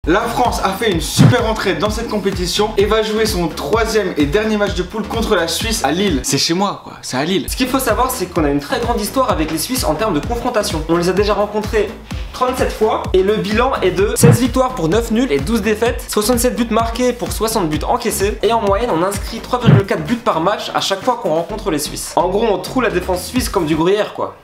La France a fait une super entrée dans cette compétition et va jouer son troisième et dernier match de poule contre la Suisse à Lille. C'est chez moi quoi, c'est à Lille. Ce qu'il faut savoir, c'est qu'on a une très grande histoire avec les Suisses en termes de confrontation. On les a déjà rencontrés 37 fois et le bilan est de 16 victoires pour 9 nuls et 12 défaites, 67 buts marqués pour 60 buts encaissés et en moyenne on inscrit 3,4 buts par match à chaque fois qu'on rencontre les Suisses. En gros on troue la défense suisse comme du gruyère quoi.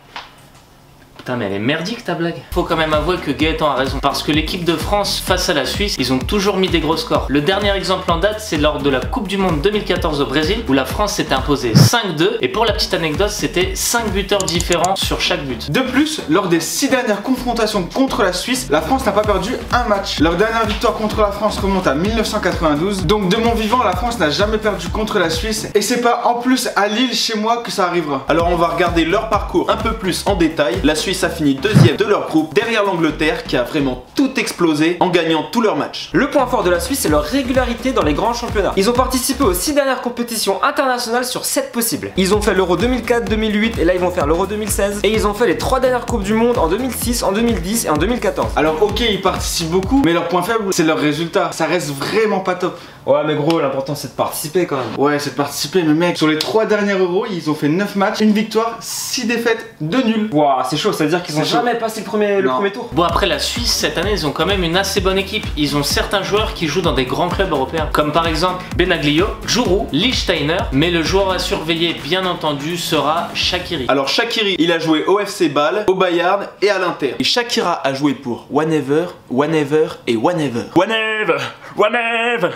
Putain mais elle est merdique ta blague. Faut quand même avouer que Gaëtan a raison. Parce que l'équipe de France face à la Suisse, ils ont toujours mis des gros scores. Le dernier exemple en date, c'est lors de la Coupe du Monde 2014 au Brésil, où la France s'était imposée 5-2. Et pour la petite anecdote, c'était 5 buteurs différents sur chaque but. De plus, lors des 6 dernières confrontations contre la Suisse, la France n'a pas perdu un match. Leur dernière victoire contre la France remonte à 1992. Donc de mon vivant, la France n'a jamais perdu contre la Suisse. Et c'est pas en plus à Lille, chez moi, que ça arrivera. Alors on va regarder leur parcours un peu plus en détail. La Suisse a fini deuxième de leur groupe derrière l'Angleterre qui a vraiment tout explosé en gagnant tous leurs matchs. Le point fort de la Suisse, c'est leur régularité dans les grands championnats. Ils ont participé aux 6 dernières compétitions internationales sur 7 possibles. Ils ont fait l'Euro 2004, 2008 et là ils vont faire l'Euro 2016. Et ils ont fait les 3 dernières Coupes du Monde en 2006, en 2010 et en 2014. Alors ok, ils participent beaucoup, mais leur point faible, c'est leur résultat. Ça reste vraiment pas top. Ouais mais gros, l'important c'est de participer quand même. Ouais, c'est de participer, mais mec, sur les 3 derniers Euros, ils ont fait 9 matchs, 1 victoire, 6 défaites, 2 nuls. Waouh, c'est chaud, ça veut dire qu'ils ont jamais passé le premier tour. Bon après la Suisse cette année ils ont quand même une assez bonne équipe. Ils ont certains joueurs qui jouent dans des grands clubs européens. Comme par exemple Benaglio, Giroud, Lichtsteiner. Mais le joueur à surveiller bien entendu sera Shaqiri. Alors Shaqiri, il a joué au FC Bâle, au Bayern et à l'Inter. Et Shakira a joué pour Whenever, Whenever et Whenever. Whenever, Whenever.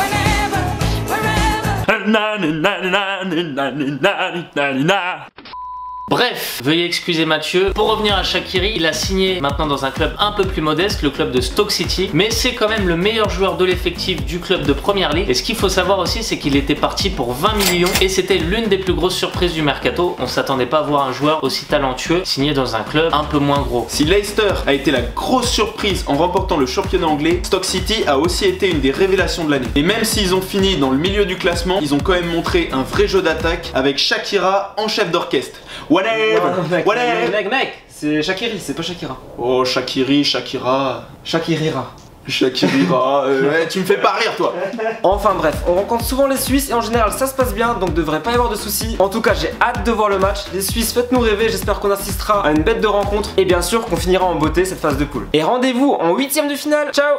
Bref, veuillez excuser Mathieu. Pour revenir à Shaqiri, il a signé maintenant dans un club un peu plus modeste, le club de Stoke City. Mais c'est quand même le meilleur joueur de l'effectif du club de Premier League. Et ce qu'il faut savoir aussi, c'est qu'il était parti pour 20 millions. Et c'était l'une des plus grosses surprises du mercato. On s'attendait pas à voir un joueur aussi talentueux signé dans un club un peu moins gros. Si Leicester a été la grosse surprise en remportant le championnat anglais, Stoke City a aussi été une des révélations de l'année. Et même s'ils ont fini dans le milieu du classement, ils ont quand même montré un vrai jeu d'attaque avec Shakira en chef d'orchestre. Mec, c'est Shaqiri, c'est pas Shakira. Oh Shaqiri, Shakira. Shakirira. Shakira, ouais, tu me fais pas rire toi. Enfin bref, on rencontre souvent les Suisses et en général ça se passe bien, donc devrait pas y avoir de soucis. En tout cas j'ai hâte de voir le match. Les Suisses, faites-nous rêver, j'espère qu'on assistera à une bête de rencontre et bien sûr qu'on finira en beauté cette phase de poule. Et rendez-vous en 8e de finale, ciao.